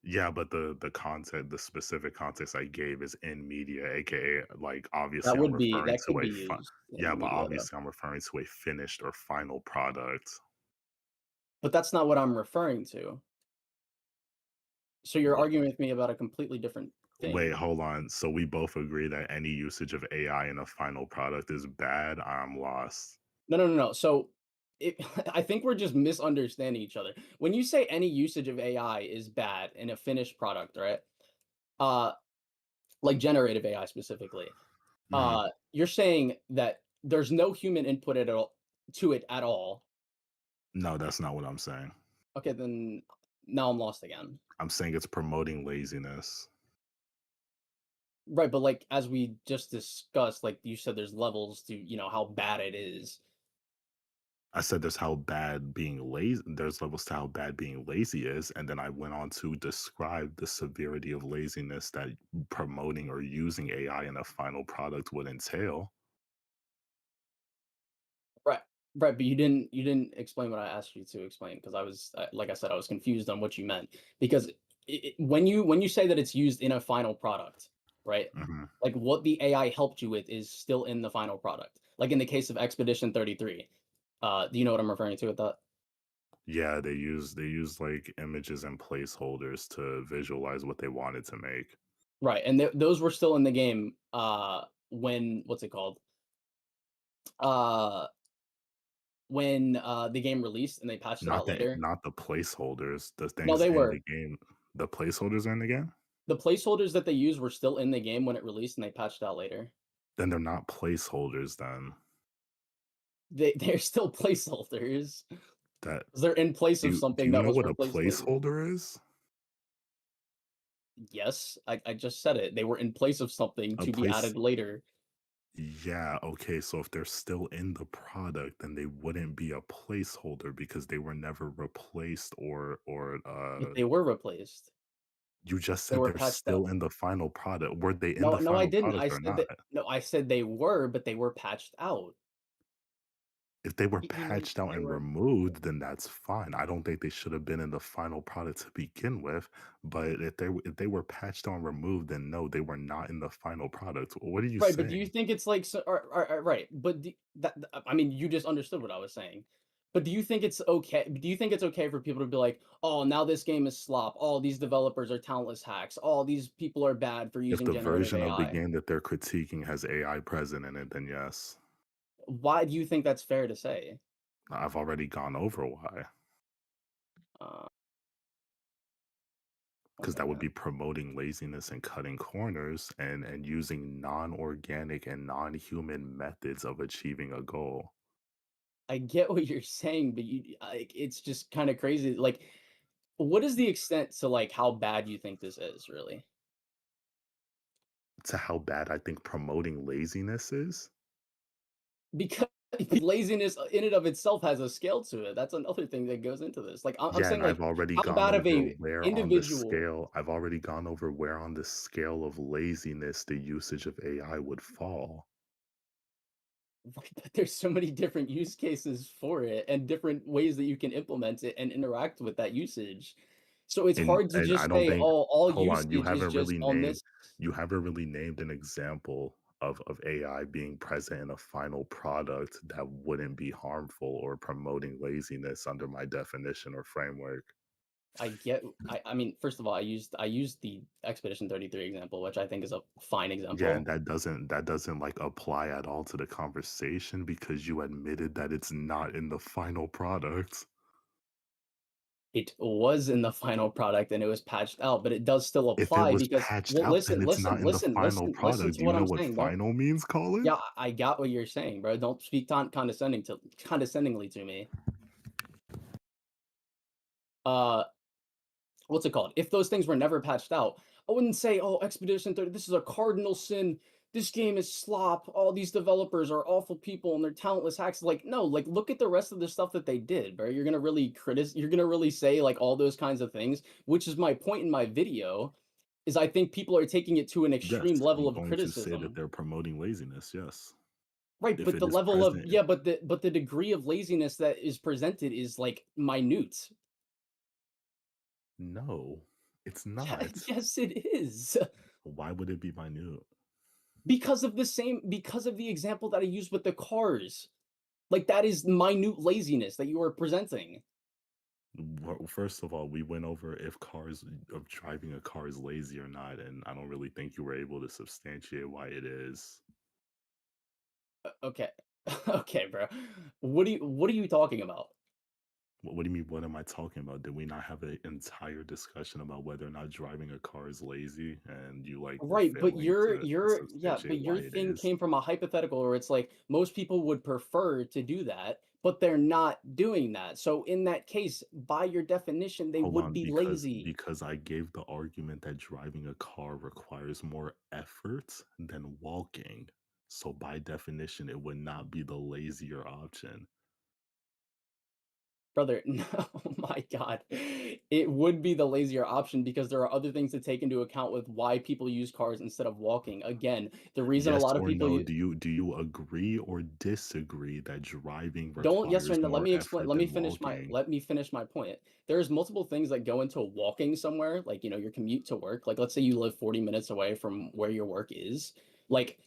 Yeah, but the content, the specific context I gave is in media, aka like obviously That I'm would be referring that to could a be used yeah, in but media, though. obviously I'm referring to a finished or final product. But that's not what I'm referring to. So you're arguing with me about a completely different thing. Wait, hold on. So we both agree that any usage of AI in a final product is bad? I'm lost. No. So I think we're just misunderstanding each other. When you say any usage of AI is bad in a finished product, right? like generative AI specifically. Mhm. You're saying that there's no human input at all to it at all. No, that's not what I'm saying. Okay, then now I'm lost again. I'm saying it's promoting laziness. Right, but like as we just discussed, like you said, there's levels to how bad it is. I said there's how bad being lazy. There's levels to how bad being lazy is, and then I went on to describe the severity of laziness that promoting or using AI in a final product would entail. Right, right, but you didn't explain what I asked you to explain because like I said, I was confused on what you meant because when you say that it's used in a final product, right? Mhm. Like what the AI helped you with is still in the final product. Like in the case of Expedition 33, do you know what I'm referring to with that? Yeah, they use like images and placeholders to visualize what they wanted to make. Right, and those were still in the game when what's it called? Uh when the game released and they patched it Not out the later. not the placeholders, the No, things they in the were. game. The placeholders are in the game? The placeholders that they used were still in the game when it released and they patched out later. Then they're not placeholders then. They're still placeholders. That 'Cause they're in place of do something you that know was what a replaced later. placeholder is? Yes, I just said it. They were in place of something A to be place added later. Yeah, okay, so if they're still in the product, then they wouldn't be a placeholder because they were never replaced But they were replaced. you just They said were they're patched out. still in the final product. Were they in No, the no, I final didn't. product I or said not? that. No, I said they were, but they were patched out. If they were He meant patched out they and were. removed, then that's fine. I don't think they should have been in the final product to begin with. But if they were patched out and removed, then no, they were not in the final product. What are you Right, but do you saying? think it's like right? But I mean, you just understood what I was saying. But do you think it's okay? Do you think it's okay for people to be like, "Oh, now this game is slop. All these developers are talentless hacks. All these people are bad for If using the generative version of the AI." game that they're critiquing has AI present in it, then yes. Why do you think that's fair to say? I've already gone over why. Uh, Because okay, that would man. be promoting laziness and cutting corners and using non-organic and non-human methods of achieving a goal. I get what you're saying, but it's just kind of crazy. Like, what is the extent to like how bad you think this is, really? To how bad I think promoting laziness is? Because laziness in and of itself has a scale to it. That's another thing that goes into this. Like I'm Yeah, saying, and I've like already how gone bad of over a where on the individual. scale I've already gone over where on the scale of laziness the usage of AI would fall. Right, but there's so many different use cases for it and different ways that you can implement it and interact with that usage. So it's And hard to and I just don't say, think "Oh, all hold on, usage is just on this." you haven't really named an example of AI being present in a final product that wouldn't be harmful or promoting laziness under my definition or framework. I mean, first of all, I used the Expedition 33 example, which I think is a fine Yeah, and example. that doesn't like apply at all to the conversation because you admitted that it's not in the final product. It was in the final product and it was patched out, but it does still If it apply was because patched well, out, then listen, it's listen, not in the listen, final listen, listen product. to Do you what know I'm what saying, bro. final means, Colin? Yeah, I got what you're saying, bro. Don't speak condescendingly to me. Uh, what's it called? If those things were never patched out, I wouldn't say, "Oh, Expedition 30, this is a cardinal sin. This game is slop. All these developers are awful people and they're talentless hacks." Like, no, like look at the rest of the stuff that they did, bro. You're gonna really say like all those kinds of things, which is my point in my video, is I think people are taking it to an Yes, extreme level I'm of going to say that criticism. they're promoting laziness, yes. Right, If but it the is level of present, yeah, but the degree of laziness that is presented is like minute. no, it's Yeah, not. yes, it is. Why would it be minute? Because of the example that I used with the cars. Like that is minute laziness that you are presenting. Well, first of all, we went over if driving a car is lazy or not, and I don't really think you were able to substantiate why it is. Okay. Okay, bro. What are you talking about? What do you mean? What am I talking about? Did we not have an entire discussion about whether or not driving a car is lazy, and you like were Right, but failing your to yeah, substantiate but your why it thing is? came from a hypothetical where it's like most people would prefer to do that, but they're not doing that. So in that case, by your definition, they Hold would on, be lazy. because I gave the argument that driving a car requires more effort than walking. So by definition, it would not be the lazier option. Brother, no, oh my God. It would be the lazier option because there are other things to take into account with why people use cars instead of walking. Again, the reason a Yes lot of or people no? use Do you agree or disagree that driving don't yes or requires no. Let more me explain. effort Let me than finish my walking? let me finish my point. There's multiple things that go into walking somewhere, like your commute to work. Like let's say you live 40 minutes away from where your work is. Like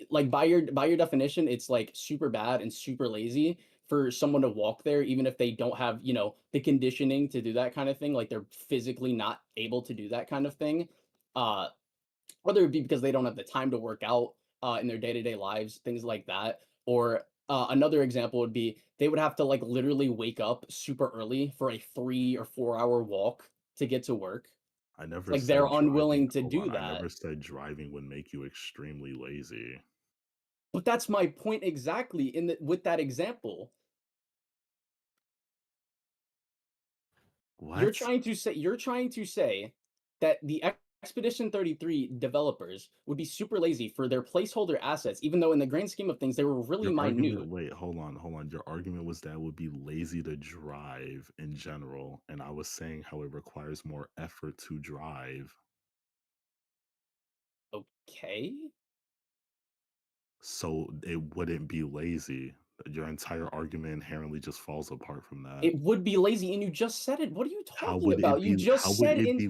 like by your definition, it's like super bad and super lazy for someone to walk there, even if they don't have, the conditioning to do that kind of thing. Like they're physically not able to do that kind of thing. Uh Whether it be because they don't have the time to work out in their day-to-day lives, things like that, or another example would be they would have to like literally wake up super early for a 3 or 4 hour walk to get to work. I It's never like they're said driving. unwilling to Hold do on, I that. never said driving would make you extremely lazy. But that's my point exactly with that example. You're What? trying to say that the Expedition 33 developers would be super lazy for their placeholder assets, even though in the grand scheme of things they were really Your argument, minute. wait, hold on. Your argument was that it would be lazy to drive in general, and I was saying how it requires more effort to drive. Okay. So it wouldn't be lazy. Your entire argument inherently just falls apart from that. It would be lazy, and you just said it. What are you How talking would it about? You be? How just would said it in be?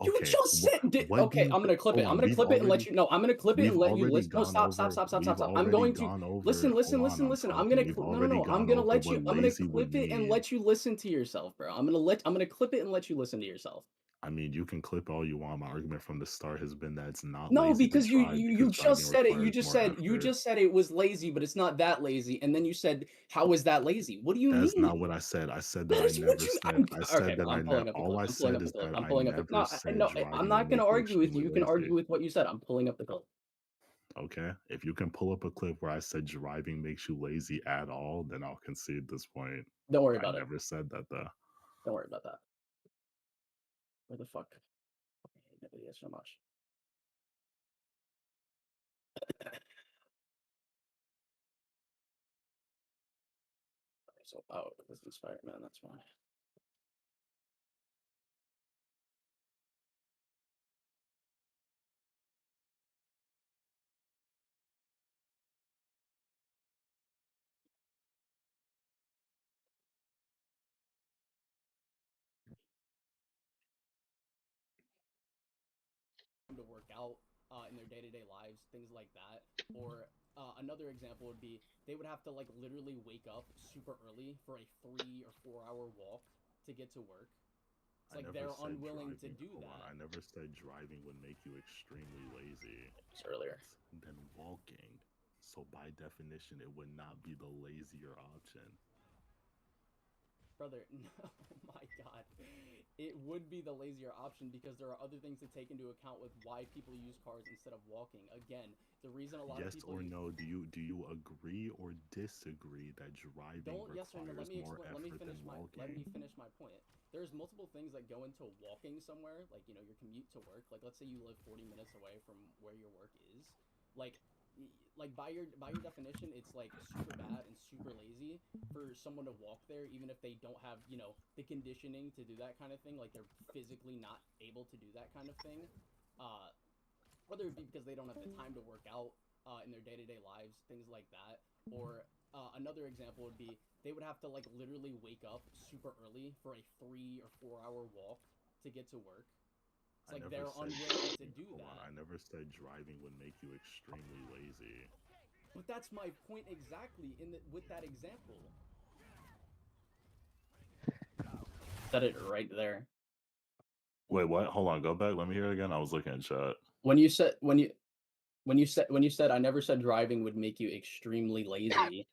you Okay, just said what do okay, you? I'm gonna clip it. Hold I'm on, gonna clip it and let you no, I'm gonna clip it and we've let you already listen. No, gone stop, stop, over. stop, stop, stop, We've stop. I'm already going to gone over. listen, listen, Hold on, listen, I'm listen. talking. We've No, no, already no. I'm gone gonna over let you. what I'm gonna lazy would clip it and mean. let you listen to yourself, bro. I'm gonna clip it and let you listen to yourself. I mean, you can clip all you want. My argument from the start has been that it's not No, lazy to because drive because you driving just said it. requires more You effort. just said it was lazy, but it's not that lazy. And then you said, "How is that lazy?" What do you That's not mean? what I said. I said that That I is what never you. said. I Okay, said that well, I I'm never. pulling up the All clip. I I'm pulling said up the is clip. that I'm I pulling up the. never No, said no, I'm driving would not gonna make you argue with you. extremely You can lazy. argue with what you said. I'm pulling up the clip. Okay, if you can pull up a clip where I said driving makes you lazy at all, then I'll concede this point. Don't worry I about it. never said that though. Don't worry about that. Where the fuck? I hate that video so much. Okay, so this is Spider-Man. That's why. To work out in their day-to-day lives, things like that, or another example would be they would have to like literally wake up super early for a 3 or 4 hour walk to get to work. It's like they're unwilling to do Hold on, that. I never said driving would make you extremely lazy. It's earlier than walking. So by definition, it would not be the lazier option. Brother, no, oh my God. It would be the lazier option because there are other things to take into account with why people use cars instead of walking. Again, the reason a lot of people Yes or no? Do you agree or disagree that driving yes or no. requires more Let me effort than walking? let me finish my point. There's multiple things that go into walking somewhere, like your commute to work. Like let's say you live 40 minutes away from where your work is. Like by your definition, it's like super bad and super lazy for someone to walk there, even if they don't have the conditioning to do that kind of thing. Like they're physically not able to do that kind of thing. Whether it be because they don't have the time to work out in their day-to-day lives, things like that, or another example would be they would have to like literally wake up super early for a 3 or 4 hour walk to get to work. It's like they're unwilling to do that. I never said driving would make you extremely lazy. But that's my point exactly with that example. Said it right there. Wait, what? Hold on, go back. Let me hear it again. I was looking at chat. When you said I never said driving would make you extremely lazy.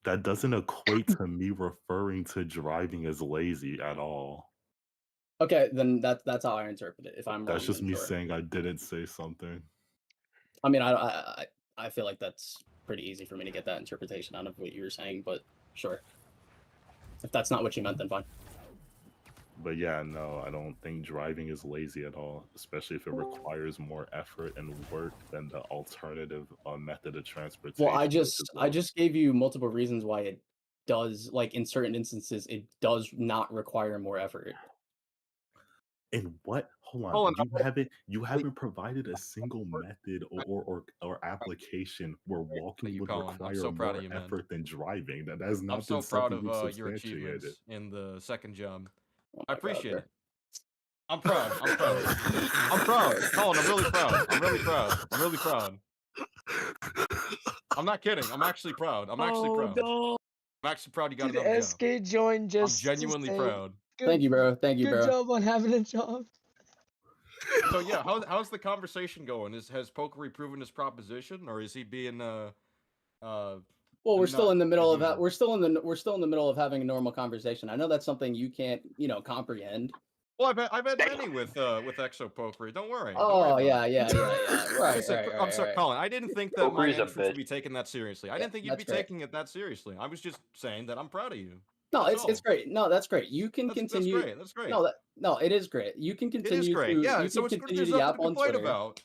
That doesn't equate to me referring to driving as lazy at all. Okay, then that's how I interpret it. If I'm wrong, That's just then me sure. saying I didn't say something. I mean, I feel like that's pretty easy for me to get that interpretation out of what you were saying, but sure. If that's not what you meant, then fine. But yeah, no, I don't think driving is lazy at all, especially if it requires more effort and work than the alternative method of transportation. Well, I just gave you multiple reasons why it does, like in certain instances, it does not require more effort. And what? Hold on. Hold You haven't provided a single method or application where walking would Colin. I'm require so proud more of you, man. effort than driving. That has not I'm so been proud something of we've your substantiated. achievements in the second job. Oh I appreciate God, it. I'm proud. I'm proud. I'm proud. Colin, I'm really proud. I'm really proud. I'm really proud. I'm not kidding. I'm actually proud. I'm actually proud. No. I'm actually proud you got Did another job. SK join just I'm genuinely to say, proud. Thank you, bro. Thank you, good bro. job on having a job. So yeah, how's the conversation going? Has Pokery proven his proposition, or is he being Well, we're still in the middle of that. We're still in the middle of having a normal conversation. I know that's something you can't, comprehend. Well, I've had many with Exo Pokery. Don't worry. Oh yeah. Right. I'm sorry, Colin. I didn't think that my Pokery's a entrance would bitch. be taken that seriously. I didn't think you'd that's be great. taking it that seriously. I was just saying that I'm proud of you. No, That's it's all. great. No, that's great. You can continue. That's great. No, it is great. You can It is continue great. to. Yeah. You So can continue there's to nothing yap to on complain Twitter. about.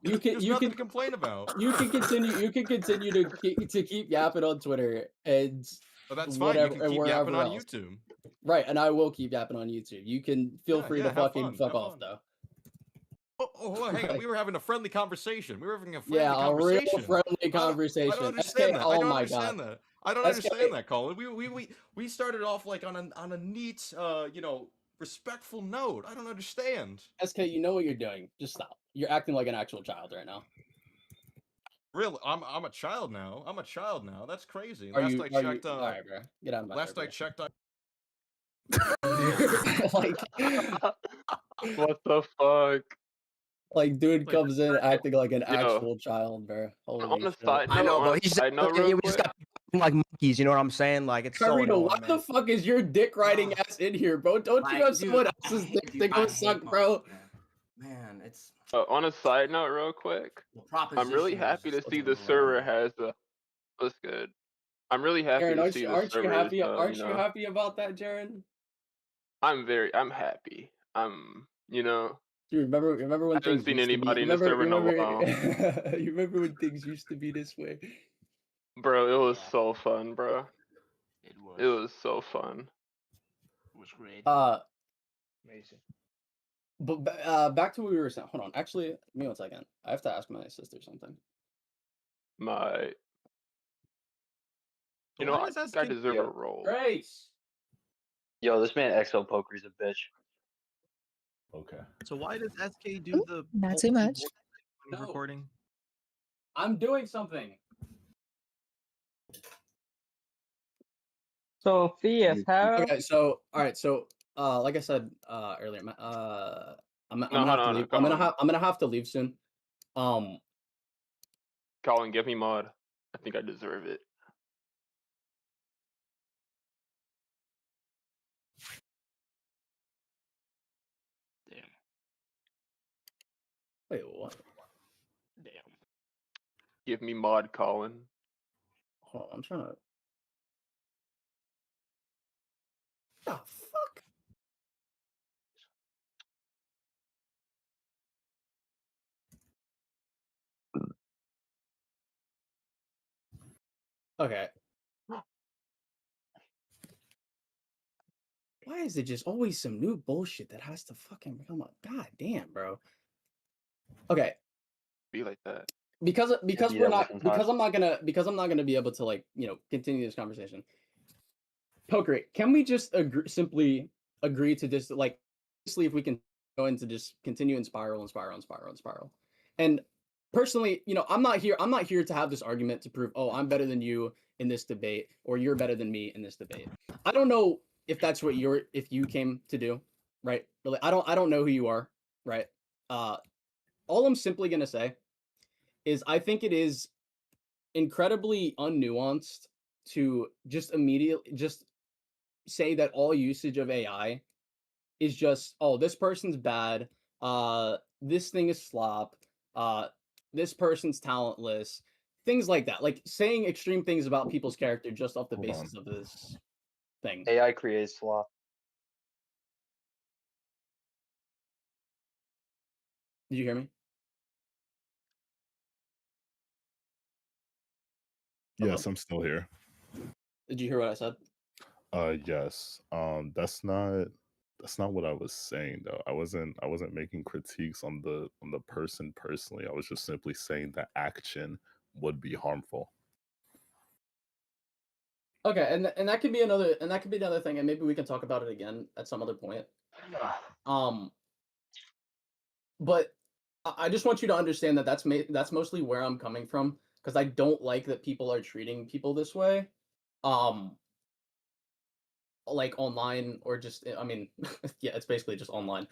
You can. There's You nothing can to complain about. You can continue. You can continue to keep yapping on Twitter and But that's fine. whatever You can and keep wherever yapping on else. YouTube. Right, and I will keep yapping on YouTube. You can feel free to have fucking fun. fuck Have off fun. though. Oh, hang on. Right. We were having a friendly conversation. We were having a friendly Yeah, a conversation. real friendly conversation. I don't understand that. I don't understand that. I don't SK. understand that, Colin. We started off like on a neat, respectful note. I don't understand. SK, you know what you're doing. Just stop. You're acting like an actual child right now. Really, I'm a child now. I'm a child now. That's crazy. Are Last you? I Are checked, you? All right, bro. Get out of my. last I checked, Like, What the fuck? like, dude comes in acting like an Yo. actual child, bro. On Holy a shit. side I know, note, but he's side note, yeah, real we just quick. got like monkeys. You know what I'm saying? Like it's so Carino, annoying, why man. the fuck is your dick riding ass in here, bro? Don't you Like, have dude, someone I else's hate dick you. to I go hate suck, monkeys, bro? Man, it's On a side note, real quick, I'm really proposition happy is to just see such a the server lie. has the. What's good? I'm really happy Jaren, to see the aren't you server happy? is, Aren't you happy about that, Jaren? I'm happy. Dude, remember when I haven't things seen used to be? anybody in the server in a while. You remember when things used to be this way? Bro, it was so fun, bro. It was so fun. It was great. Amazing. But back to what we were saying. Hold on. Actually, give me 1 second. I have to ask my sister something. I Why think is I SK deserve a roll. Grace. Yo, this man Exo Pokery's a bitch. Okay. So why does SK do the Not too much. recording? I'm doing something. Sophia, how? Okay, so all right, so like I said earlier, I'm gonna have to leave. I'm gonna have to leave soon. Colin, give me mod. I think I deserve it. Damn. Wait, what? Damn. Give me mod, Colin. Hold on, I'm trying to. The fuck? Okay. Why is it just always some new bullshit that has to fucking come up? God damn, bro. Okay. Be like that. Because be we're that way not sometimes. because I'm not gonna be able to, like, continue this conversation. Pokery, can we just simply agree to just, like, see if we can go into just continue and spiral. And personally, I'm not here to have this argument to prove, oh, I'm better than you in this debate, or you're better than me in this debate. I don't know if that's what if you came to do, right? Really, I don't know who you are, right? All I'm simply gonna say is I think it is incredibly unnuanced to just immediately just say that all usage of AI is just, oh, this person's bad, this thing is slop, this person's talentless, things like that. Like saying extreme things about people's character just off the Hold basis on. of this thing. AI creates slop. Did you hear me? Hello? Yes, I'm still here. Did you hear what I said? Yes. That's not what I was saying though. I wasn't making critiques on the person personally. I was just simply saying that action would be harmful. Okay, and that could be another thing, and maybe we can talk about it again at some other point. But I just want you to understand that that's mostly where I'm coming from, because I don't like that people are treating people this way, like online or just I mean, yeah, it's basically just online,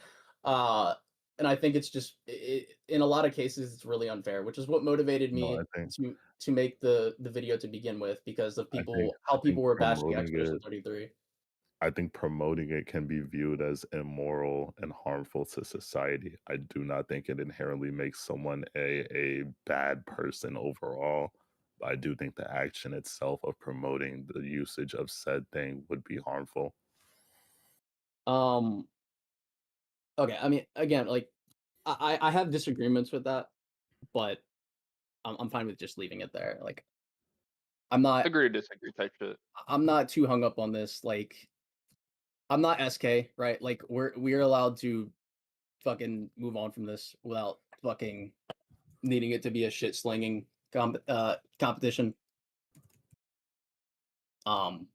and I think it's just in a lot of cases it's really unfair, which is what motivated No, me I think to make the video to begin with, because of I think how I think people were bashing promoting Expedition it 33. I think promoting it can be viewed as immoral and harmful to society. I do not think it inherently makes someone a bad person overall. But I do think the action itself of promoting the usage of said thing would be harmful. Um, okay, I mean, again, like I have disagreements with that, but I'm fine with just leaving it there. Like I'm not Agree to disagree type shit. I'm not too hung up on this. Like I'm not SK, right? Like we're allowed to fucking move on from this without fucking needing it to be a shit slinging competition. So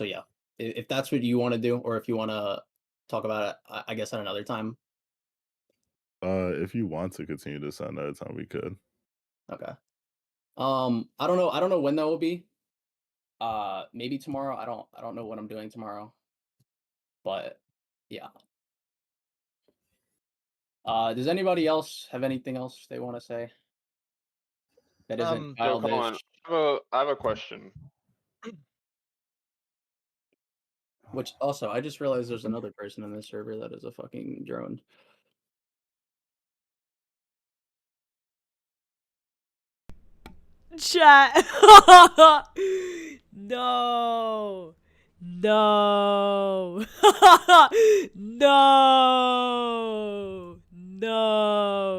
yeah, if that's what you want to do, or if you want to talk about it, I guess at another time. If you want to continue this another time, we could. Okay. I don't know when that will be. Maybe tomorrow. I don't know what I'm doing tomorrow. But yeah. Does anybody else have anything else they want to say that isn't Yo, childish? Colin, I have a question. Which also, I just realized there's another person in this server that is a fucking drone. Chat. No. No. No. No.